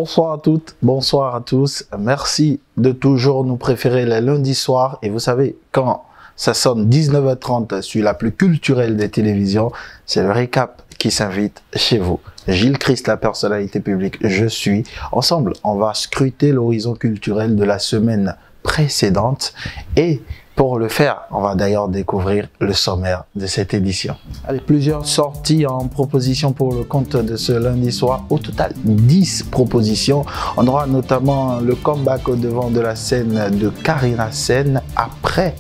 Bonsoir à toutes, bonsoir à tous. Merci de toujours nous préférer les lundis soirs. Et vous savez, quand ça sonne 19h30 sur la plus culturelle des télévisions, c'est le récap qui s'invite chez vous. Gilles Christ, la personnalité publique, je suis. Ensemble, on va scruter l'horizon culturel de la semaine précédente. Et pour le faire, on va d'ailleurs découvrir le sommaire de cette édition. Allez, plusieurs sorties en proposition pour le compte de ce lundi soir. Au total, 10 propositions. On aura notamment le comeback au devant de la scène de Karina Sen après,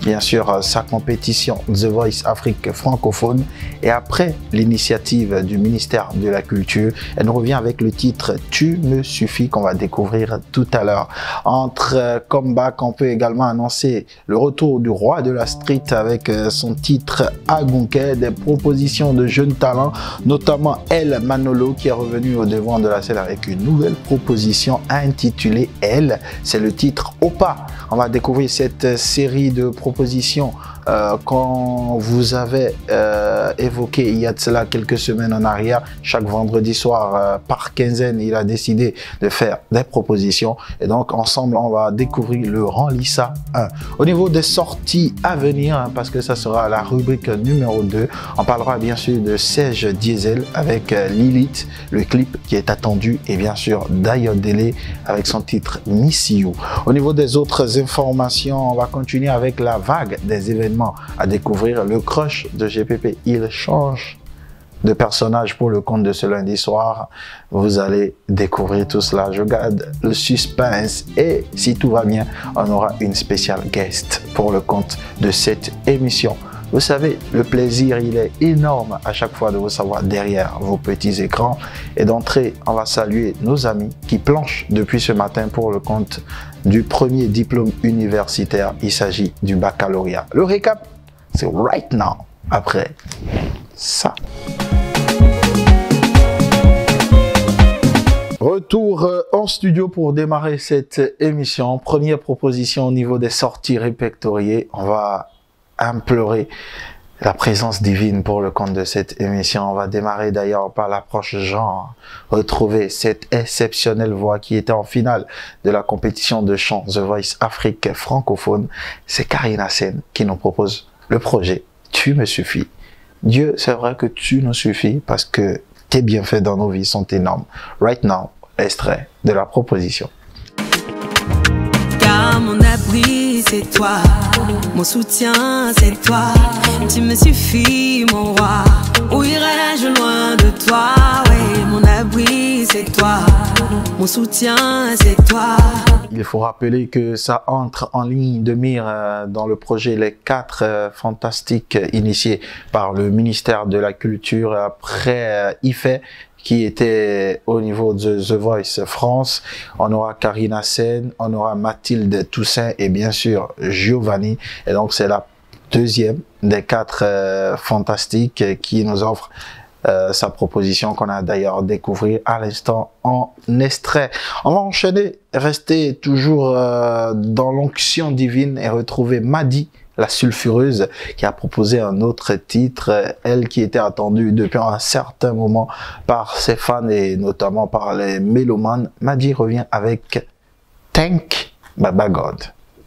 bien sûr, sa compétition The Voice Afrique francophone. Et après l'initiative du ministère de la Culture, elle nous revient avec le titre « Tu me suffis » qu'on va découvrir tout à l'heure. Entre comeback, on peut également annoncer le retour du roi de la street avec son titre « Agunke », des propositions de jeunes talents, notamment El Manolo qui est revenu au devant de la scène avec une nouvelle proposition intitulée « Elle ». C'est le titre « Opa ». On va découvrir cette série de propositions qu'on vous avait évoqué il y a de cela quelques semaines en arrière. Chaque vendredi soir, par quinzaine, il a décidé de faire des propositions. Et donc, ensemble, on va découvrir le Ranlissa 1. Au niveau des sorties à venir, hein, parce que ça sera la rubrique numéro 2, on parlera bien sûr de Serge Diesel avec Lilith, le clip qui est attendu, et bien sûr d'Ayodele avec son titre Miss You. Au niveau des autres informations, on va continuer avec la vague des événements à découvrir. Le crush de GPP, il change de personnage pour le compte de ce lundi soir. Vous allez découvrir tout cela. Je garde le suspense et si tout va bien, on aura une spéciale guest pour le compte de cette émission. Vous savez, le plaisir, il est énorme à chaque fois de vous savoir derrière vos petits écrans. Et d'entrée, on va saluer nos amis qui planchent depuis ce matin pour le compte du premier diplôme universitaire. Il s'agit du baccalauréat. Le récap, c'est right now, après ça. Retour en studio pour démarrer cette émission. Première proposition au niveau des sorties répertoriées. On va implorer la présence divine pour le compte de cette émission. On va démarrer d'ailleurs par l'approche genre. Retrouver cette exceptionnelle voix qui était en finale de la compétition de chant The Voice Afrique francophone. C'est Karina Sen qui nous propose le projet Tu me suffis. Dieu, c'est vrai que tu nous suffis parce que tes bienfaits dans nos vies sont énormes. Right now, extrait de la proposition. Car mon abri, c'est toi. Mon soutien, c'est toi. Tu me suffis, mon roi. Où irais-je loin de toi? Ouais, mon abri, c'est toi. Mon soutien, c'est toi. Il faut rappeler que ça entre en ligne de mire dans le projet Les 4 Fantastiques initié par le ministère de la Culture après IFE, qui était au niveau de The Voice France. On aura Karina Sen, on aura Mathilde Toussaint et bien sûr Giovanni. Et donc c'est la deuxième des 4 fantastiques qui nous offre sa proposition qu'on a d'ailleurs découvert à l'instant en extrait. On va enchaîner, rester toujours dans l'onction divine et retrouver Madi, la sulfureuse, qui a proposé un autre titre, elle qui était attendue depuis un certain moment par ses fans et notamment par les mélomanes. Madi revient avec Thank Baba God.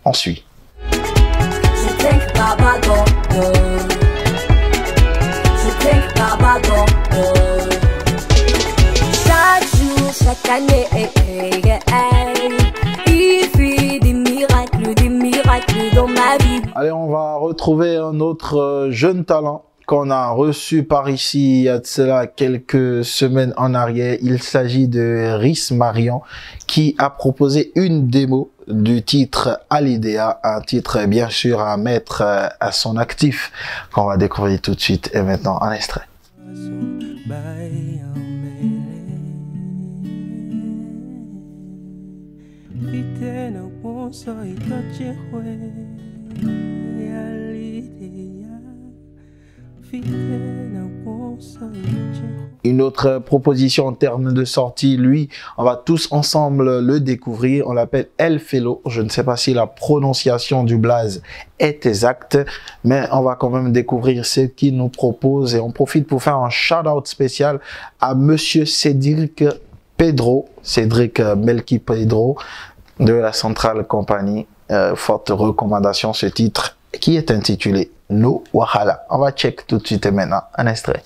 On suit. Je thank Baba God. Je thank Baba God. Chaque jour, chaque année, il fait des miracles dans ma vie. Allez, on va retrouver un autre jeune talent qu'on a reçu par ici il y a de cela quelques semaines en arrière. Il s'agit de Rhys Marion qui a proposé une démo du titre Alidea, un titre bien sûr à mettre à son actif qu'on va découvrir tout de suite et maintenant en extrait. Une autre proposition en termes de sortie, lui, on va tous ensemble le découvrir. On l'appelle El Fellow. Je ne sais pas si la prononciation du blaze est exacte, mais on va quand même découvrir ce qu'il nous propose. Et on profite pour faire un shout-out spécial à Monsieur Cédric Pedro, Cédric Melky Pedro de la Central Company. Forte recommandation, ce titre qui est intitulé No Wahala. On va check tout de suite et maintenant un extrait.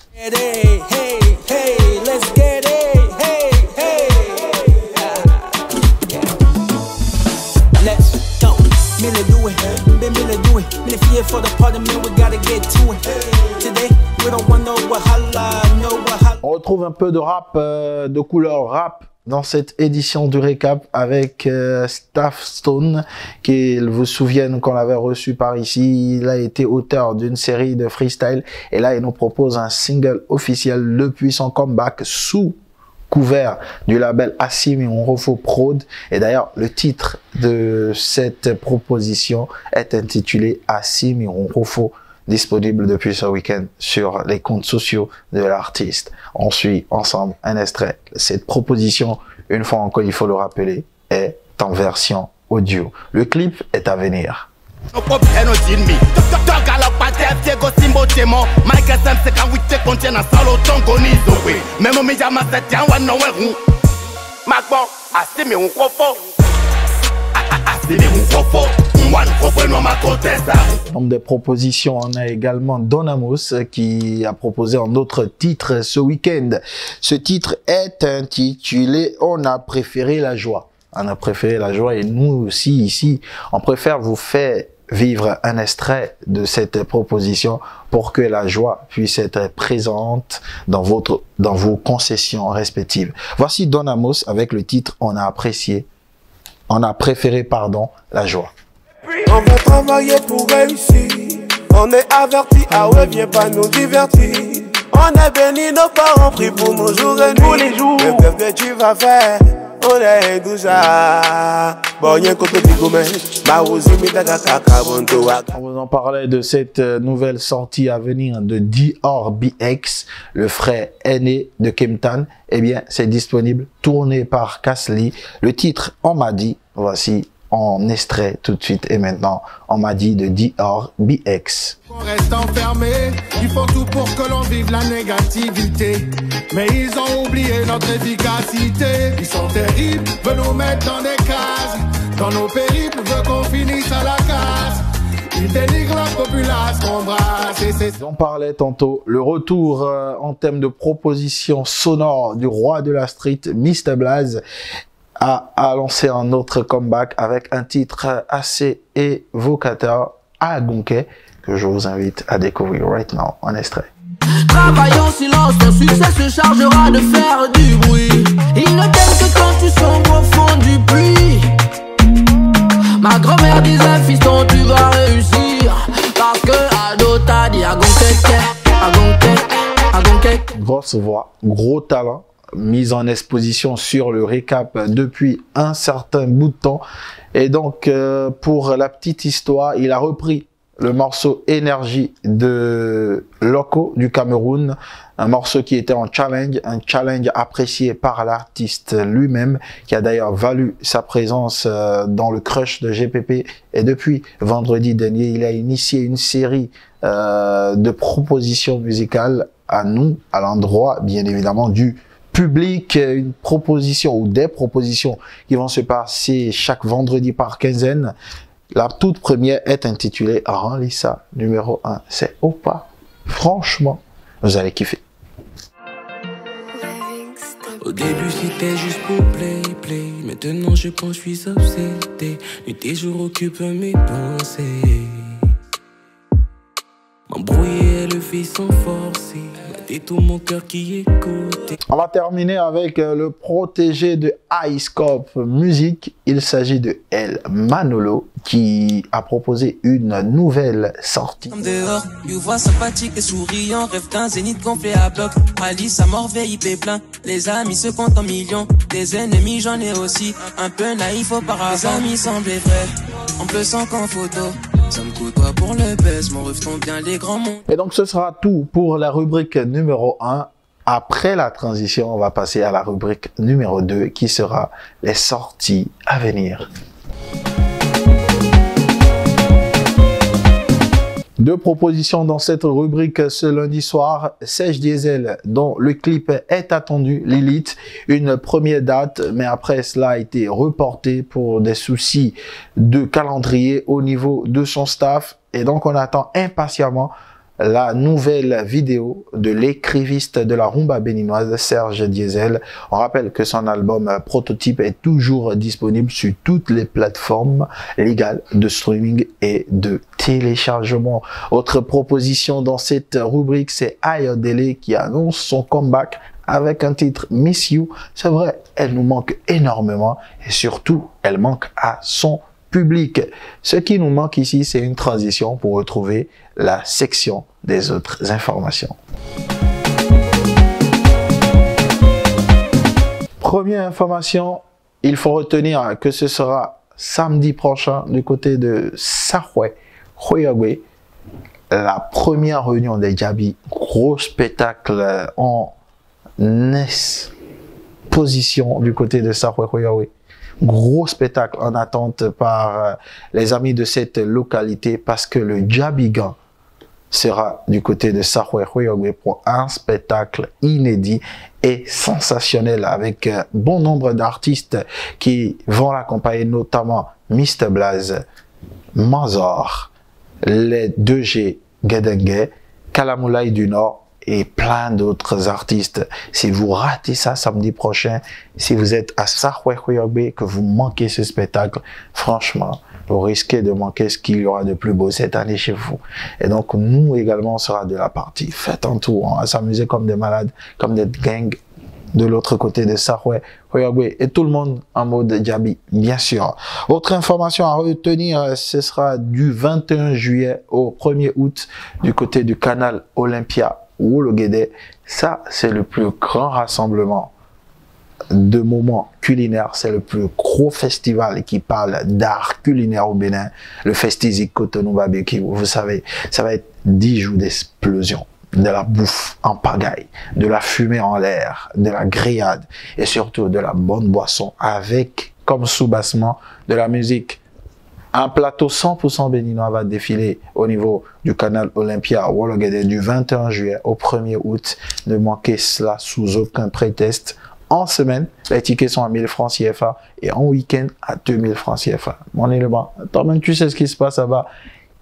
On retrouve un peu de rap, de couleur rap dans cette édition du récap avec Staff Stone, qu'il vous souvienne qu'on l'avait reçu par ici. Il a été auteur d'une série de freestyle et là il nous propose un single officiel depuis son comeback sous couvert du label Assimi Onrofo Prod. Et d'ailleurs le titre de cette proposition est intitulé Assimi Onrofo, disponible depuis ce week-end sur les comptes sociaux de l'artiste. On suit ensemble un extrait. Cette proposition, une fois encore, il faut le rappeler, est en version audio. Le clip est à venir. Nombre de propositions, on a également Donamos qui a proposé un autre titre ce week-end. Ce titre est intitulé On a préféré la joie. On a préféré la joie et nous aussi ici, on préfère vous faire vivre un extrait de cette proposition pour que la joie puisse être présente dans vos concessions respectives. Voici Donamos avec le titre On a préféré, la joie. On va travailler pour réussir. On est averti, ah ouais, viens pas nous divertir. On est béni, nos parents prient pour nos jours et nuits. Tous les jours, le rêve que tu vas faire, on est déjà. On vous en parlait de cette nouvelle sortie à venir de Dior BX, le frère aîné de Kemptan. Eh bien, c'est disponible, tourné par Kasli. Le titre, On m'a dit, voici en extrait tout de suite et maintenant, On m'a dit de Dior BX. On reste enfermé, ils font tout pour que l'on vive la négativité. Mais ils ont oublié notre efficacité. Ils sont terribles, veulent nous mettre dans des cases. Dans nos périples, veulent qu'on finisse à la case. Ils dénigrent la populace qu'on brasse. On parlait tantôt, le retour en termes de propositions sonores du roi de la street, Mr Blaze, a lancé un autre comeback avec un titre assez évocateur, Agonquet, que je vous invite à découvrir right now, en extrait. Travaille en silence, ton succès se chargera de faire du bruit. Il ne t'aime que quand tu sombres au fond du puits. Ma grand-mère disait, fiston, tu vas réussir. Parce que Ado t'a dit Agonquet, Agonquet. Grosse voix, gros talent, mise en exposition sur le récap depuis un certain bout de temps. Et donc, pour la petite histoire, il a repris le morceau Énergie de Loco du Cameroun, un morceau qui était en challenge, un challenge apprécié par l'artiste lui-même, qui a d'ailleurs valu sa présence dans le crush de GPP. Et depuis vendredi dernier, il a initié une série de propositions musicales à nous, à l'endroit bien évidemment du public, une proposition ou des propositions qui vont se passer chaque vendredi par quinzaine. La toute première est intitulée Ranlissa, numéro 1. C'est Opa. Franchement, vous allez kiffer. Au début c'était juste pour play. Maintenant je pense que je suis obsédé. Nuit et jour occupe mes pensées. M'embrouiller le fait sans forcer. C'est tout mon cœur qui écoute. On va terminer avec le protégé de Ice Cop Music. Il s'agit de El Manolo qui a proposé une nouvelle sortie. Dehors, you vois sympathique et souriant, rêve d'un zénith gonflé à bloc. Alice à mort VIP plein, les amis se comptent en millions. Des ennemis j'en ai aussi, un peu naïf auparavant. Les amis semblaient vrais, en plus sans qu'en photo. Ça me coûte pas pour le baisse, mon rêve tombe bien les grands mondes. Et donc ce sera tout pour la rubrique numéro 1. Après la transition, on va passer à la rubrique numéro 2 qui sera les sorties à venir. Deux propositions dans cette rubrique ce lundi soir. Sèche Diesel, dont le clip est attendu, Lilith. Une première date, mais après cela a été reporté pour des soucis de calendrier au niveau de son staff. Et donc on attend impatiemment la nouvelle vidéo de l'écriviste de la rumba béninoise, Serge Diesel. On rappelle que son album Prototype est toujours disponible sur toutes les plateformes légales de streaming et de téléchargement. Autre proposition dans cette rubrique, c'est Ayodele qui annonce son comeback avec un titre Miss You. C'est vrai, elle nous manque énormément et surtout, elle manque à son public. Ce qui nous manque ici, c'est une transition pour retrouver la section des autres informations. Première information, il faut retenir que ce sera samedi prochain du côté de Sarwe, Khoyagwe, la première réunion des Djabi, gros spectacle en exposition du côté de Sarwe, Khoyagwe. Gros spectacle en attente par les amis de cette localité parce que le Djabigan sera du côté de Sarwe Khoyogwe pour un spectacle inédit et sensationnel avec bon nombre d'artistes qui vont l'accompagner, notamment Mr Blaze, Mazor, les 2G Gedenge, Kalamoulaye du Nord et plein d'autres artistes. Si vous ratez ça samedi prochain, si vous êtes à Sarwe Khoyogwe, que vous manquez ce spectacle, franchement, vous risquez de manquer ce qu'il y aura de plus beau cette année chez vous. Et donc, nous également, on sera de la partie. Faites un tour, on va s'amuser comme des malades, comme des gangs de l'autre côté de Sarwe Khoyogwe et tout le monde en mode Djabi, bien sûr. Autre information à retenir, ce sera du 21 juillet au 1er août du côté du canal Olympia Wologede. Ça, c'est le plus grand rassemblement de moments culinaires. C'est le plus gros festival qui parle d'art culinaire au Bénin. Le Festival Cotonou Barbecue. Vous savez, ça va être 10 jours d'explosion. De la bouffe en pagaille, de la fumée en l'air, de la grillade et surtout de la bonne boisson avec comme sous-bassement de la musique. Un plateau 100% béninois va défiler au niveau du canal Olympia Wologede du 21 juillet au 1er août. Ne manquez cela sous aucun prétexte. En semaine, les tickets sont à 1000 francs CFA et en week-end à 2000 francs CFA. Mon élément, toi-même tu sais ce qui se passe là-bas.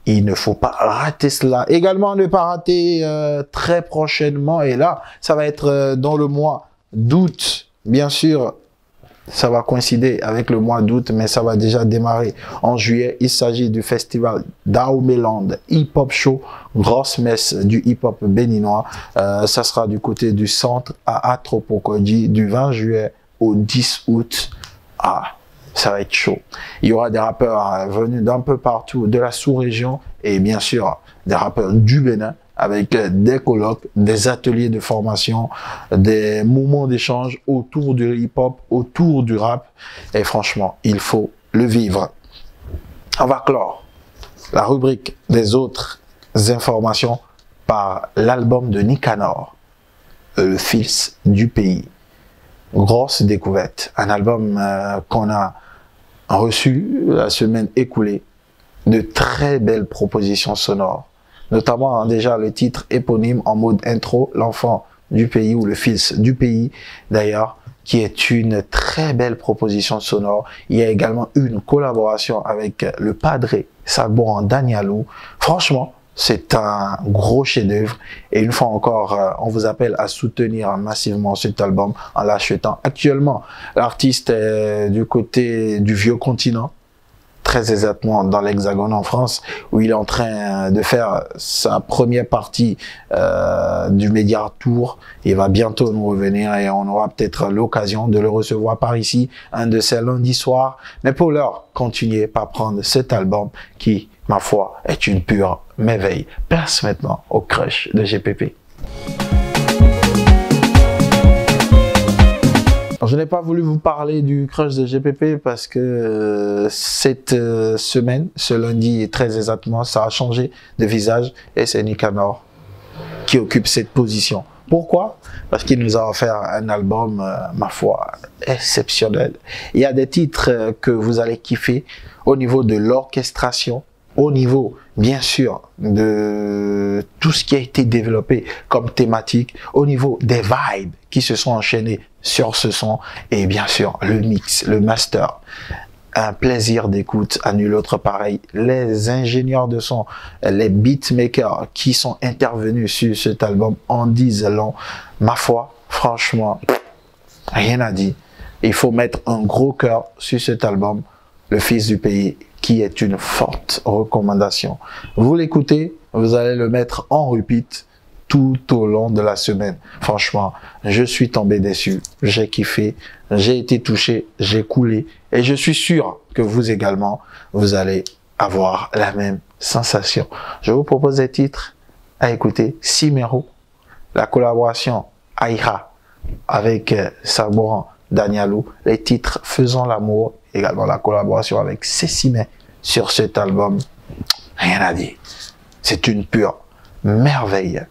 Il ne faut pas rater cela. Également, ne pas rater très prochainement. Et là, ça va être dans le mois d'août. Bien sûr, ça va coïncider avec le mois d'août, mais ça va déjà démarrer en juillet. Il s'agit du festival Daomeland Hip Hop Show, grosse messe du hip hop béninois. Ça sera du côté du centre à Atropokodji du 20 juillet au 10 août. Ça va être chaud. Il y aura des rappeurs venus d'un peu partout de la sous-région et bien sûr des rappeurs du Bénin avec des colloques, des ateliers de formation, des moments d'échange autour du hip-hop, autour du rap. Et franchement, il faut le vivre. On va clore la rubrique des autres informations par l'album de Nicanor, Le Fils du Pays. Grosse découverte. Un album qu'on a reçu la semaine écoulée. De très belles propositions sonores. Notamment déjà le titre éponyme en mode intro, L'Enfant du Pays ou Le Fils du Pays d'ailleurs, qui est une très belle proposition sonore. Il y a également une collaboration avec le Padre Sagboran Danielou. Franchement, c'est un gros chef-d'œuvre et une fois encore, on vous appelle à soutenir massivement cet album en l'achetant. Actuellement, l'artiste est du côté du vieux continent, très exactement dans l'Hexagone en France, où il est en train de faire sa première partie du Média Tour. Il va bientôt nous revenir et on aura peut-être l'occasion de le recevoir par ici, un de ces lundis soirs. Mais pour l'heure, continuez par prendre cet album qui, ma foi, est une pure merveille. Place maintenant au crush de GPP. Alors, je n'ai pas voulu vous parler du crush de GPP parce que cette semaine, ce lundi très exactement, ça a changé de visage et c'est Nicanor qui occupe cette position. Pourquoi? Parce qu'il nous a offert un album, ma foi, exceptionnel. Il y a des titres que vous allez kiffer au niveau de l'orchestration, au niveau, bien sûr, de tout ce qui a été développé comme thématique, au niveau des vibes qui se sont enchaînés sur ce son, et bien sûr, le mix, le master. Un plaisir d'écoute à nul autre pareil. Les ingénieurs de son, les beatmakers qui sont intervenus sur cet album en disent long. Ma foi, franchement, rien à dire. Il faut mettre un gros cœur sur cet album, Le Fils du Pays, qui est une forte recommandation. Vous l'écoutez, vous allez le mettre en repeat tout au long de la semaine. Franchement, je suis tombé déçu. J'ai kiffé, j'ai été touché, j'ai coulé. Et je suis sûr que vous également, vous allez avoir la même sensation. Je vous propose des titres à écouter. Simero, la collaboration Aïra avec Sabouran Danielou, les titres Faisons l'amour, également la collaboration avec Cécimé sur cet album. Rien à dire. C'est une pure merveille.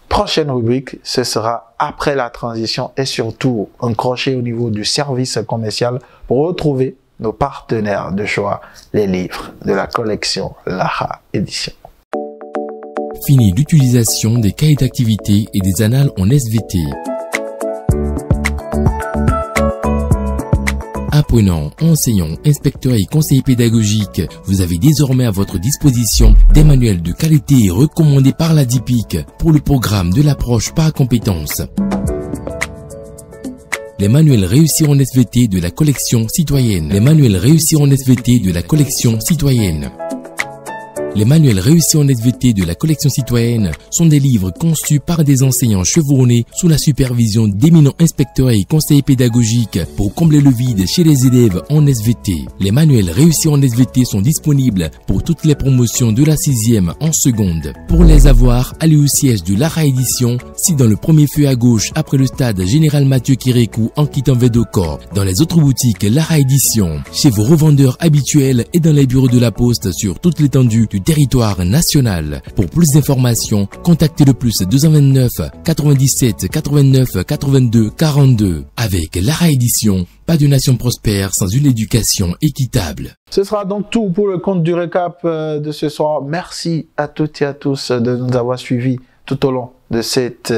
Prochaine rubrique, ce sera après la transition et surtout un crochet au niveau du service commercial pour retrouver nos partenaires de choix, les livres de la collection Lara Édition. Fini l'utilisation des cahiers d'activité et des annales en SVT. Apprenants, enseignants, inspecteurs et conseillers pédagogiques, vous avez désormais à votre disposition des manuels de qualité recommandés par la DIPIC pour le programme de l'approche par compétences. Les manuels réussis en SVT de la collection citoyenne. Les manuels réussis en SVT de la collection citoyenne. Les manuels réussis en SVT de la collection citoyenne sont des livres conçus par des enseignants chevronnés sous la supervision d'éminents inspecteurs et conseillers pédagogiques pour combler le vide chez les élèves en SVT. Les manuels réussis en SVT sont disponibles pour toutes les promotions de la 6e en seconde. Pour les avoir, allez au siège de Lara Édition, si dans le premier feu à gauche après le stade Général Mathieu Kérékou en quittant Védocor, dans les autres boutiques Lara Édition, chez vos revendeurs habituels et dans les bureaux de la Poste sur toute l'étendue du territoire national. Pour plus d'informations, contactez le plus 229 97 89 82 42. Avec Lara Édition, pas de nation prospère sans une éducation équitable. Ce sera donc tout pour le compte du récap de ce soir. Merci à toutes et à tous de nous avoir suivis tout au long de cette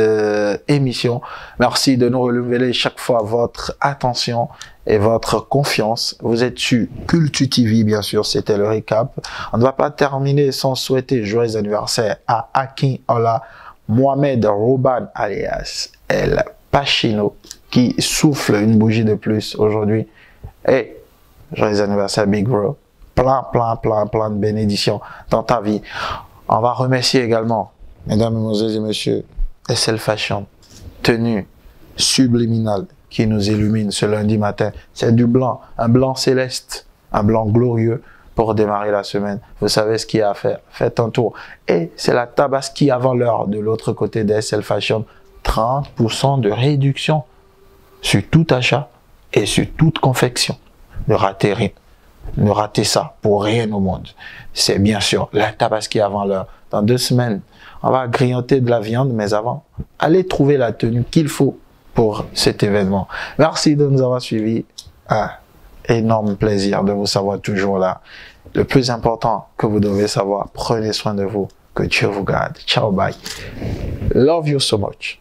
émission. Merci de nous renouveler chaque fois votre attention et votre confiance. Vous êtes sur Culture TV, bien sûr, c'était le récap. On ne va pas terminer sans souhaiter joyeux anniversaire à Akin Ola Mohamed Rouban alias El Pachino qui souffle une bougie de plus aujourd'hui. Et joyeux anniversaire Big Bro. Plein de bénédictions dans ta vie. On va remercier également, mesdames, mesdemoiselles et messieurs, SL Fashion, tenue subliminale qui nous illumine ce lundi matin. C'est du blanc, un blanc céleste, un blanc glorieux pour démarrer la semaine. Vous savez ce qu'il y a à faire. Faites un tour. Et c'est la Tabaski avant l'heure de l'autre côté des SL Fashion. 30% de réduction sur tout achat et sur toute confection. Ne ratez rien. Ne ratez ça pour rien au monde. C'est bien sûr la Tabaski avant l'heure. Dans 2 semaines, on va grignoter de la viande, mais avant, allez trouver la tenue qu'il faut pour cet événement. Merci de nous avoir suivis. Un énorme plaisir de vous savoir toujours là. Le plus important que vous devez savoir, prenez soin de vous. Que Dieu vous garde. Ciao, bye. Love you so much.